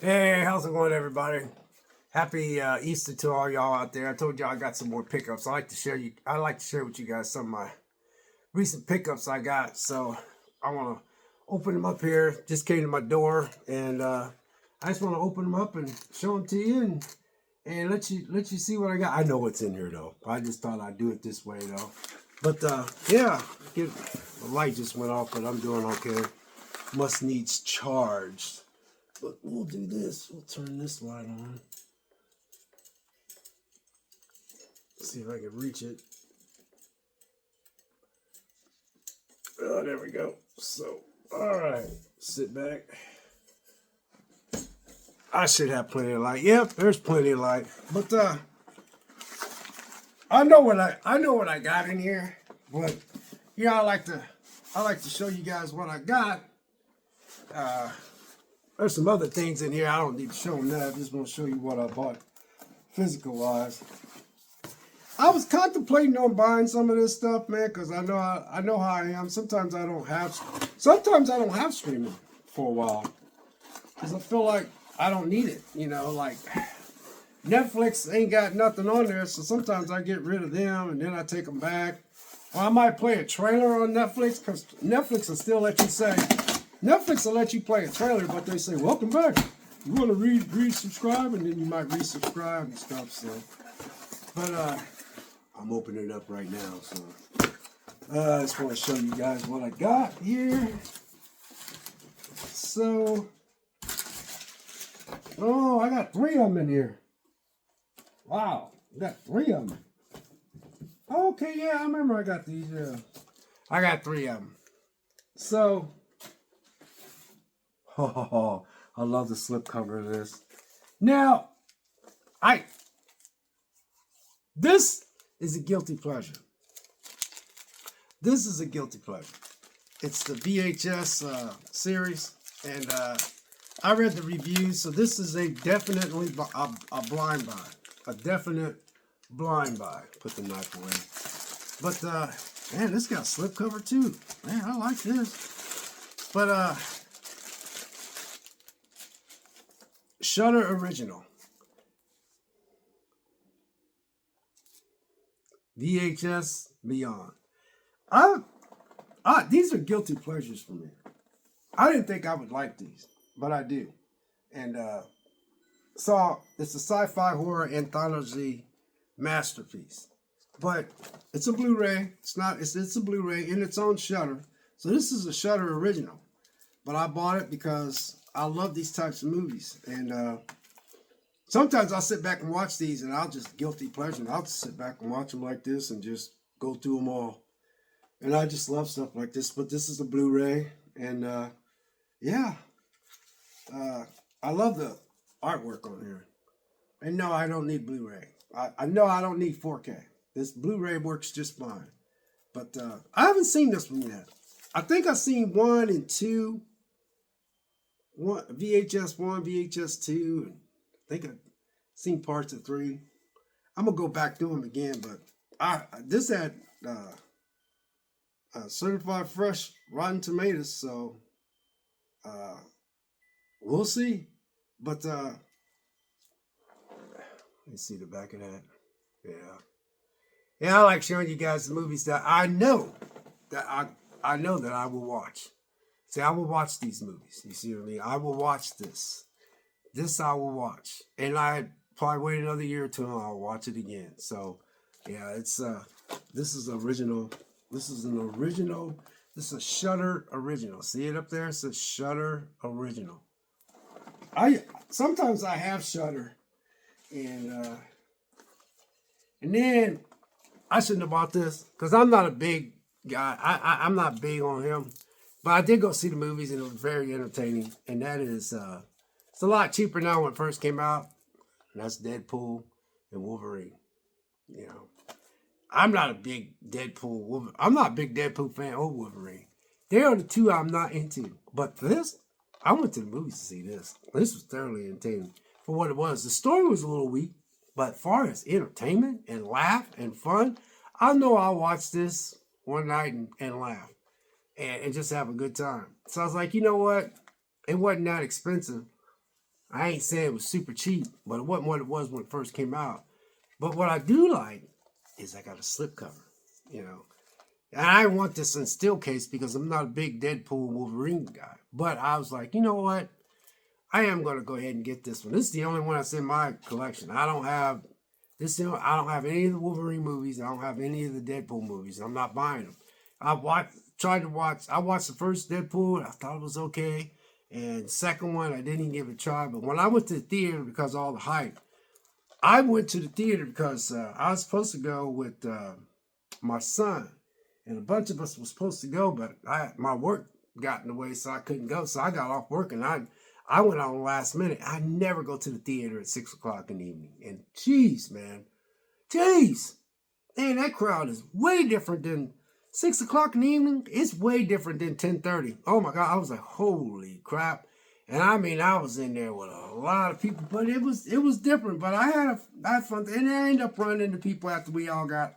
Hey, how's it going, everybody? Happy Easter to all y'all out there. I told y'all I got some more pickups. I like to share with you guys some of my recent pickups I got. So I want to open them up here. Just came to my door, and I just want to open them up and show them to you, and let you see what I got. I know what's in here though. I just thought I'd do it this way though. But yeah, the light just went off, but I'm doing okay. Must needs charged. But we'll do this. We'll turn this light on. See if I can reach it. Oh, there we go. So, all right. Sit back. I should have plenty of light. Yep, there's plenty of light. But I know what I got in here. But yeah, I like to show you guys what I got. There's some other things in here. I don't need to show them that. I just want to show you what I bought physical wise. I was contemplating on buying some of this stuff, man, because I know how I am. Sometimes I don't have streaming for a while because I feel like I don't need it. You know, like Netflix ain't got nothing on there, so sometimes I get rid of them and then I take them back. Or I might play a trailer on Netflix because Netflix will still let you say. Netflix will let you play a trailer, but they say, welcome back. You want to resubscribe? And then you might resubscribe and stuff. So, but I'm opening it up right now. So, I just want to show you guys what I got here. So, oh, I got 3 of them in here. Wow, I got 3 of them. Okay, yeah, I remember I got these. Yeah, I got 3 of them. So. Oh, I love the slip cover of this. Now, this is a guilty pleasure. This is a guilty pleasure. It's the VHS series, and I read the reviews, so this is a definitely a blind buy. A definite blind buy. Put the knife away. But, man, this got a slip cover too. Man, I like this. But, Shudder Original. VHS Beyond. These are guilty pleasures for me. I didn't think I would like these, but I do. And so it's a sci-fi horror anthology masterpiece. But it's a Blu-ray. It's a Blu-ray in its own Shudder. So this is a Shudder original. But I bought it because I love these types of movies. And sometimes I'll sit back and watch these and I'll just guilty pleasure. I'll just sit back and watch them like this and just go through them all. And I just love stuff like this. But this is a Blu-ray. And yeah. I love the artwork on here. And no, I don't need Blu-ray. I know I don't need 4K. This Blu-ray works just fine. But I haven't seen this one yet. I think I've seen 1 and 2. VHS 1, VHS 2. And I think I've seen parts of 3. I'm going to go back through them again. But this had certified fresh Rotten Tomatoes. So we'll see. But let's see the back of that. Yeah. Yeah, I like showing you guys the movies that I know that I know that I will watch. See, I will watch these movies. You see what I mean? I will watch this. This I will watch. And I probably wait another year or 2 and I'll watch it again. So yeah, it's this is original. This is an original. This is a Shudder original. See it up there? It says Shudder original. Sometimes I have Shudder, and then I shouldn't have bought this because I'm not a big guy. I'm not big on him, but I did go see the movies and it was very entertaining. And that is it's a lot cheaper now when it first came out. And that's Deadpool and Wolverine. You know, I'm not a big Deadpool. I'm not a big Deadpool fan or Wolverine. They are the 2 I'm not into. But this, I went to the movies to see this. This was thoroughly entertaining for what it was. The story was a little weak, but as far as entertainment and laugh and fun, I know I'll watch this one night and laugh and just have a good time. So I was like, you know what? It wasn't that expensive. I ain't saying it was super cheap, but it wasn't what it was when it first came out. But what I do like is I got a slipcover, you know. And I want this in steel case because I'm not a big Deadpool Wolverine guy. But I was like, you know what? I am going to go ahead and get this one. This is the only one that's in my collection. I don't have I don't have any of the Wolverine movies. I don't have any of the Deadpool movies. I'm not buying them. I watched the first Deadpool. I thought it was okay. And second one, I didn't even give it a try. But when I went to the theater because of all the hype, I went to the theater because I was supposed to go with my son. And a bunch of us were supposed to go, but my work got in the way, so I couldn't go. So I got off work, and I went on last minute. I never go to the theater at 6 o'clock in the evening. And jeez, man, that crowd is way different than 6 o'clock in the evening. It's way different than 10:30. Oh my God, I was like, holy crap! And I mean, I was in there with a lot of people, but it was different. But I had fun, and I ended up running into people after we all got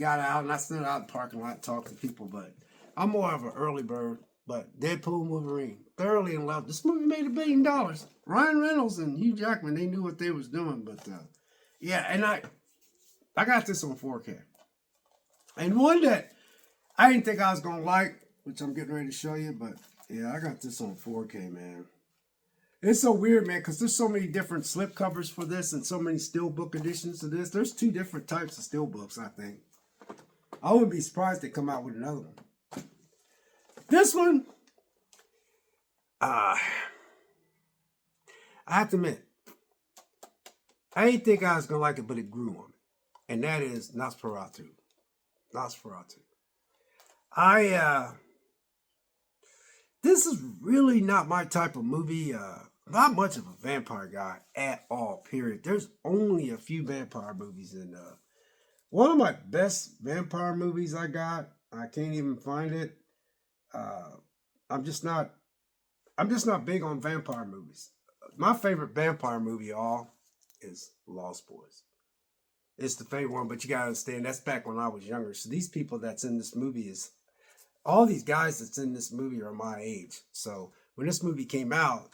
out, and I stood out in the parking lot talking to people. But I'm more of an early bird. But Deadpool and Wolverine, thoroughly in love. This movie made $1 billion. Ryan Reynolds and Hugh Jackman, they knew what they was doing. But yeah, and I got this on 4K. And one that I didn't think I was gonna like, which I'm getting ready to show you, but yeah, I got this on 4K, man. It's so weird, man, because there's so many different slip covers for this and so many steelbook editions of this. There's 2 different types of steelbooks, I think. I wouldn't be surprised they come out with another one. This one, I have to admit, I didn't think I was going to like it, but it grew on me. And that is Nosferatu. This is really not my type of movie. Not much of a vampire guy at all, period. There's only a few vampire movies in one of my best vampire movies I can't even find it. I'm just not big on vampire movies. My favorite vampire movie is Lost Boys. It's the favorite one, but you gotta understand that's back when I was younger. So these people that's in this movie all these guys that's in this movie are my age. So when this movie came out,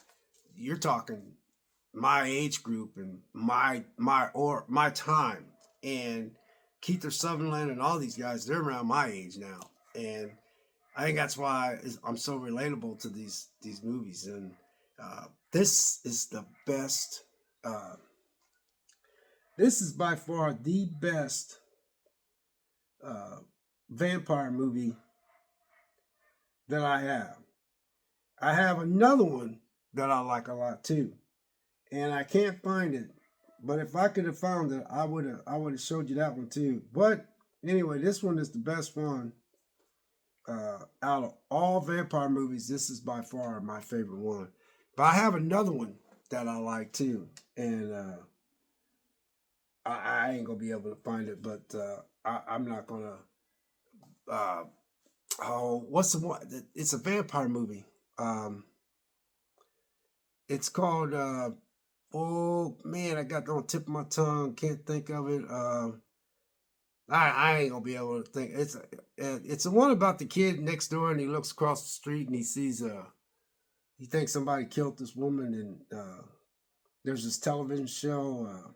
you're talking my age group and my time. And Kiefer Sutherland and all these guys, they're around my age now. And I think that's why I'm so relatable to these movies. And this is the best. This is by far the best vampire movie that I have. I have another one that I like a lot too, and I can't find it. But if I could have found it, I would have showed you that one too. But anyway, this one is the best one. Out of all vampire movies, this is by far my favorite one. But I have another one that I like too, and I ain't gonna be able to find it. But I'm not gonna. What's the one? It's a vampire movie. It's called. Oh man, I got it on the tip of my tongue. Can't think of it. I ain't gonna be able to think. It's the one about the kid next door, and he looks across the street and he sees he thinks somebody killed this woman, and there's this television show.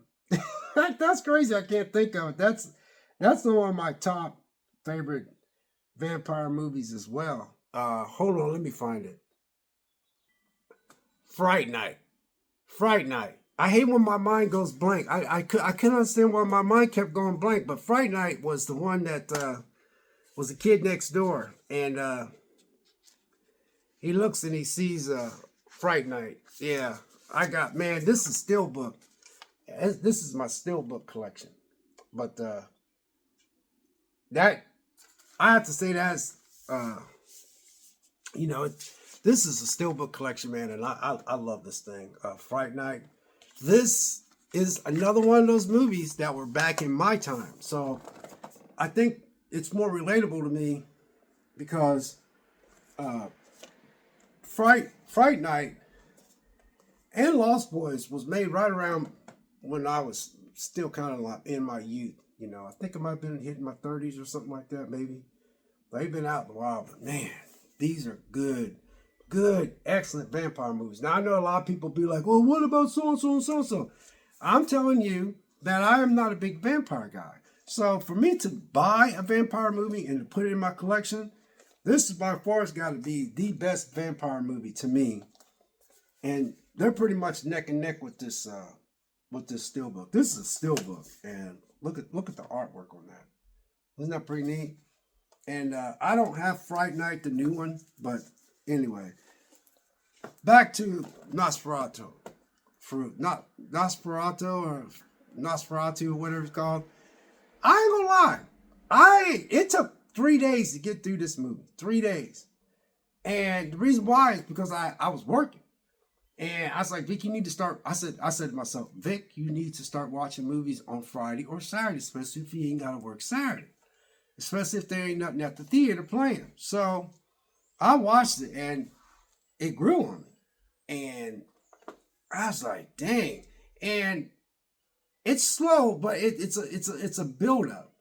That's crazy. I can't think of it. That's one of my top favorite vampire movies as well. Hold on, let me find it. Fright Night. I hate when my mind goes blank. I couldn't understand why my mind kept going blank, but Fright Night was the one that was a kid next door, and he looks and he sees Fright Night. Yeah, this is Steelbook. This is my Steelbook collection, but that I have to say that's this is a Steelbook collection, man, and I love this thing. Fright Night. This is another one of those movies that were back in my time. So I think it's more relatable to me because Fright Night and Lost Boys was made right around when I was still kind of like in my youth. I think I might have been hitting my 30s or something like that, maybe. They've been out a while, but man, these are good good, excellent vampire movies. Now, I know a lot of people be like, well, what about so-and-so and so-and-so? I'm telling you that I am not a big vampire guy. So for me to buy a vampire movie and to put it in my collection, this is by far got to be the best vampire movie to me. And they're pretty much neck and neck with this steelbook. This is a steelbook, and look at the artwork on that. Isn't that pretty neat? And I don't have Fright Night, the new one, but anyway, back to Nosferatu. Nosferatu, or whatever it's called. I ain't gonna lie. It took 3 days to get through this movie. 3 days. And the reason why is because I was working. And I was like, Vic, you need to start. I said to myself, Vic, you need to start watching movies on Friday or Saturday, especially if you ain't got to work Saturday. Especially if there ain't nothing at the theater playing. So I watched it and it grew on me. And I was like, dang. And it's slow, but it's a build up.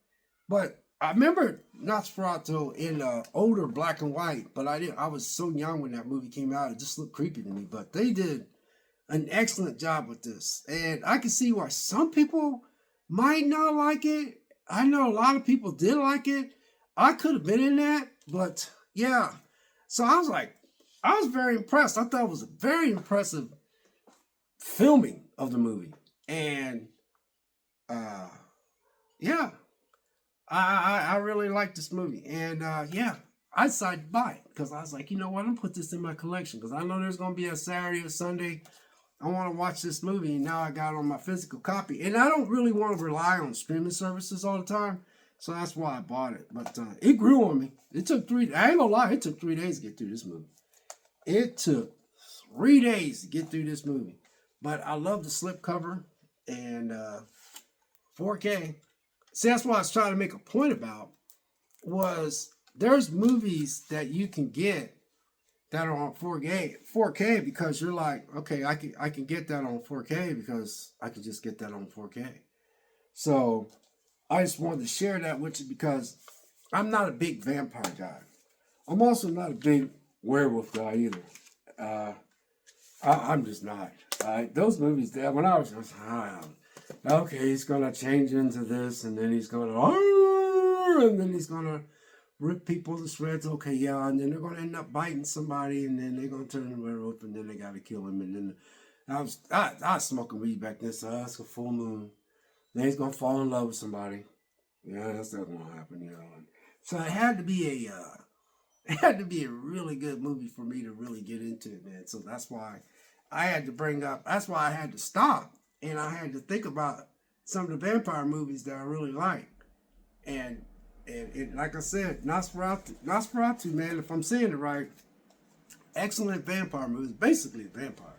But I remember Nosferatu in older black and white, but I was so young when that movie came out, it just looked creepy to me. But they did an excellent job with this. And I can see why some people might not like it. I know a lot of people did like it. I could have been in that, but yeah. So I was very impressed. I thought it was a very impressive filming of the movie. And yeah. I really like this movie. And yeah, I decided to buy it because I was like, you know what, I'm going to put this in my collection because I know there's going to be a Saturday or Sunday I want to watch this movie, and now I got it on my physical copy. And I don't really want to rely on streaming services all the time, so that's why I bought it. But it grew on me. It took I ain't gonna lie, it took 3 days to get through this movie. It took 3 days to get through this movie. But I love the slipcover and 4K. See, that's what I was trying to make a point about, was there's movies that you can get that are on 4K because you're like, okay, I can get that on 4K because I can just get that on 4K. So I just wanted to share that with you because I'm not a big vampire guy. I'm also not a big werewolf guy either. I'm just not. Those movies, when I was just, okay, he's gonna change into this, and then he's gonna rip people to shreds. Okay, yeah, and then they're gonna end up biting somebody, and then they're gonna turn the werewolf, and then they gotta kill him. And then I was smoking weed back then, so that's a full moon. Then he's gonna fall in love with somebody. Yeah, that's not gonna happen, you know. And so it had to be a really good movie for me to really get into it, man. So that's why I had to stop, and I had to think about some of the vampire movies that I really like. And like I said, Nosferatu, man, if I'm saying it right, excellent vampire movies, basically a vampire.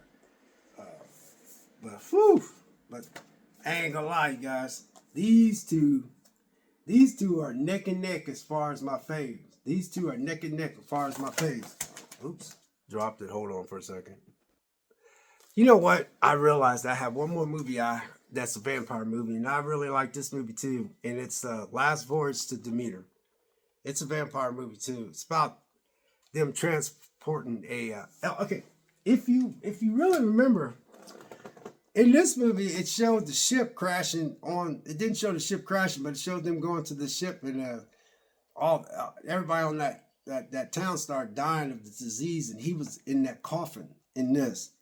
But I ain't gonna lie, you guys, these two are neck and neck as far as my faves. These two are neck and neck as far as my faves. Oops, dropped it. Hold on for a second. You know what? I realized I have one more movie that's a vampire movie, and I really like this movie too. And it's Last Voyage to Demeter. It's a vampire movie too. It's about them transporting okay. If you really remember, in this movie, it showed the ship crashing on. It didn't show the ship crashing, but it showed them going to the ship, and everybody on that town started dying of the disease, and he was in that coffin. In this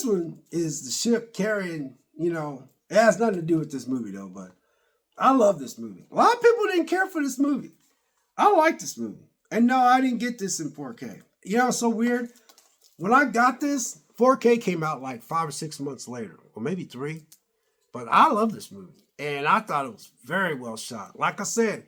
one is the ship carrying. You know, it has nothing to do with this movie though. But I love this movie. A lot of people didn't care for this movie. I like this movie, and no, I didn't get this in 4K. You know, it's so weird. When I got this, 4K came out like 5 or 6 months later, or maybe 3. But I love this movie, and I thought it was very well shot. Like I said,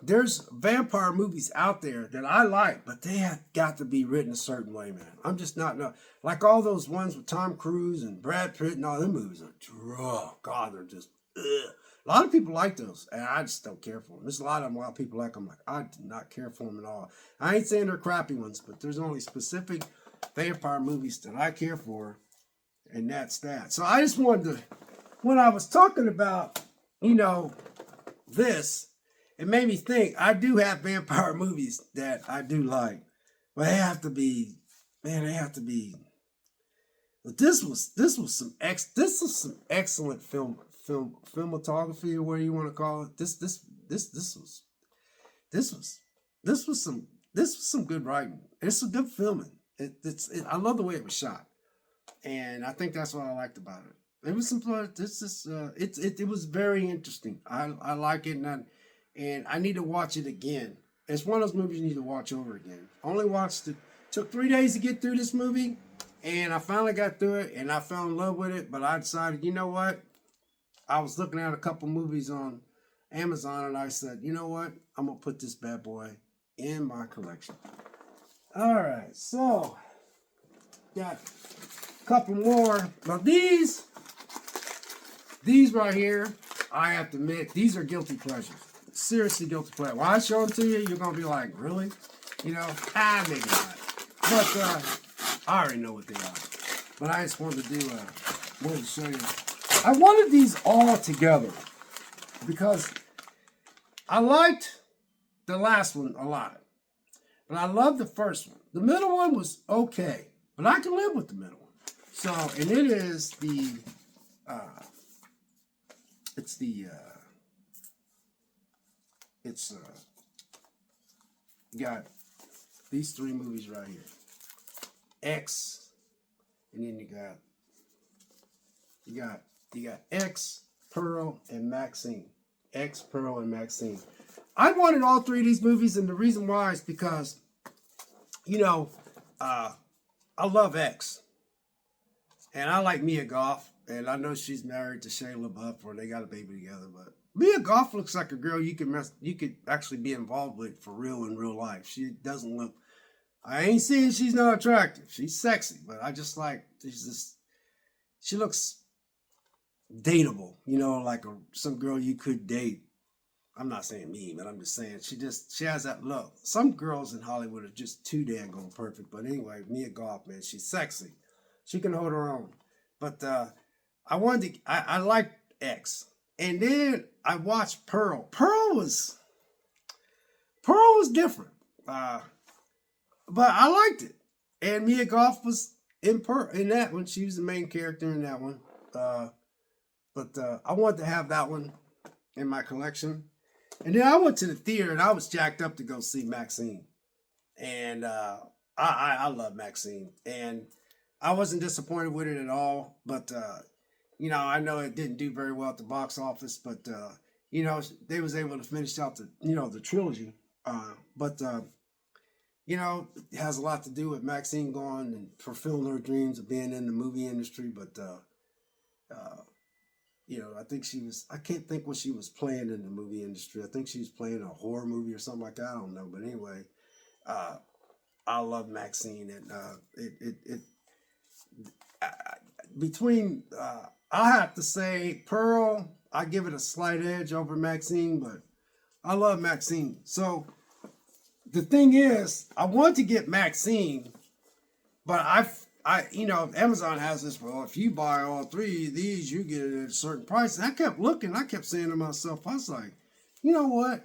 there's vampire movies out there that I like, but they have got to be written a certain way, man. I'm just not like all those ones with Tom Cruise and Brad Pitt and all them movies are, oh God, they're just, ugh. A lot of people like those, and I just don't care for them. There's a lot of people like them. Like, I do not care for them at all. I ain't saying they're crappy ones, but there's only specific vampire movies that I care for, and that's that. So I just wanted to, when I was talking about, this, it made me think I do have vampire movies that I do like, but they have to be man, they have to be. But this was some excellent filmography, or whatever you want to call it. This was this was some good writing. It's a good filming. I love the way it was shot, and I think that's what I liked about it. It was some it was very interesting. I like it, and I need to watch it again. It's one of those movies you need to watch over again. Only watched it. Took 3 days to get through this movie, and I finally got through it, and I fell in love with it. But I decided, you know what? I was looking at a couple movies on Amazon, and I said, you know what? I'm gonna put this bad boy in my collection. All right, so got a couple more. Now these right here, I have to admit, these are guilty pleasures. Seriously guilty pleasure. When I show them to you, you're gonna be like, really? You know, maybe not. But I already know what they are. But I just wanted to show you. I wanted these all together because I liked the last one a lot. But I loved the first one. The middle one was okay, but I can live with the middle one. So, and it is got these 3 movies right here. X, and then you got X, Pearl, and Maxine. X, Pearl, and Maxine. I wanted all 3 of these movies, and the reason why is because, you know, I love X, and I like Mia Goth, and I know she's married to Shia LaBeouf, or they got a baby together. But Mia Goth looks like a girl you could actually be involved with for real in real life. She doesn't look. I ain't saying she's not attractive. She's sexy, but I just like she looks dateable, you know, like some girl you could date. I'm not saying me, but I'm just saying she has that look. Some girls in Hollywood are just too daggone perfect. But anyway, Mia Goth, man, she's sexy. She can hold her own. But I liked X. And then I watched Pearl. Pearl was different. But I liked it. And Mia Goth was in that one. She was the main character in that one. But I wanted to have that one in my collection. And then I went to the theater and I was jacked up to go see Maxine. And I love Maxine. And I wasn't disappointed with it at all. But, you know, I know it didn't do very well at the box office. But, you know, they was able to finish out the trilogy. You know, it has a lot to do with Maxine going and fulfilling her dreams of being in the movie industry. But, you know, I can't think what she was playing in the movie industry. I think she was playing a horror movie or something like that. I don't know. But anyway, I love Maxine. And I have to say, Pearl, I give it a slight edge over Maxine, but I love Maxine. So, the thing is, I want to get Maxine, but you know, Amazon has this, well, if you buy all 3 of these, you get it at a certain price. And I kept looking, I kept saying to myself, I was like, you know what?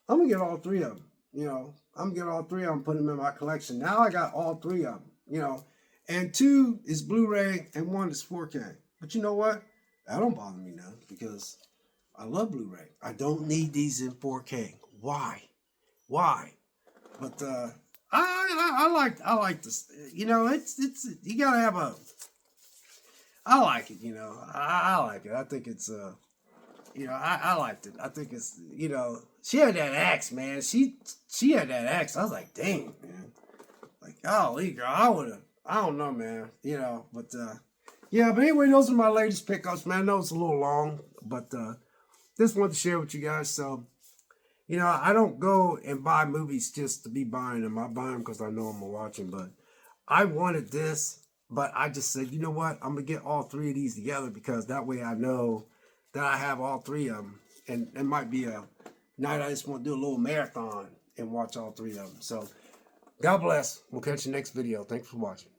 I'm going to get all 3 of them. You know, I'm going to get all 3 of them, put them in my collection. Now I got all 3 of them, you know, and 2 is Blu-ray and 1 is 4K. But you know what? That don't bother me now because I love Blu-ray. I don't need these in 4K. Why? But I like this. You know, it's you gotta have I like it. You know, I like it. I think it's you know, I liked it. I think it's, you know, she had that axe, man. She had that axe. I was like, dang, man. Like, golly, girl, I don't know, man. You know, but yeah. But anyway, those are my latest pickups, man. I know it's a little long, but just wanted to share with you guys. So. You know, I don't go and buy movies just to be buying them. I buy them because I know I'm going to watch them. But I wanted this, but I just said, you know what? I'm going to get all 3 of these together because that way I know that I have all 3 of them. And it might be a night I just want to do a little marathon and watch all 3 of them. So, God bless. We'll catch you next video. Thanks for watching.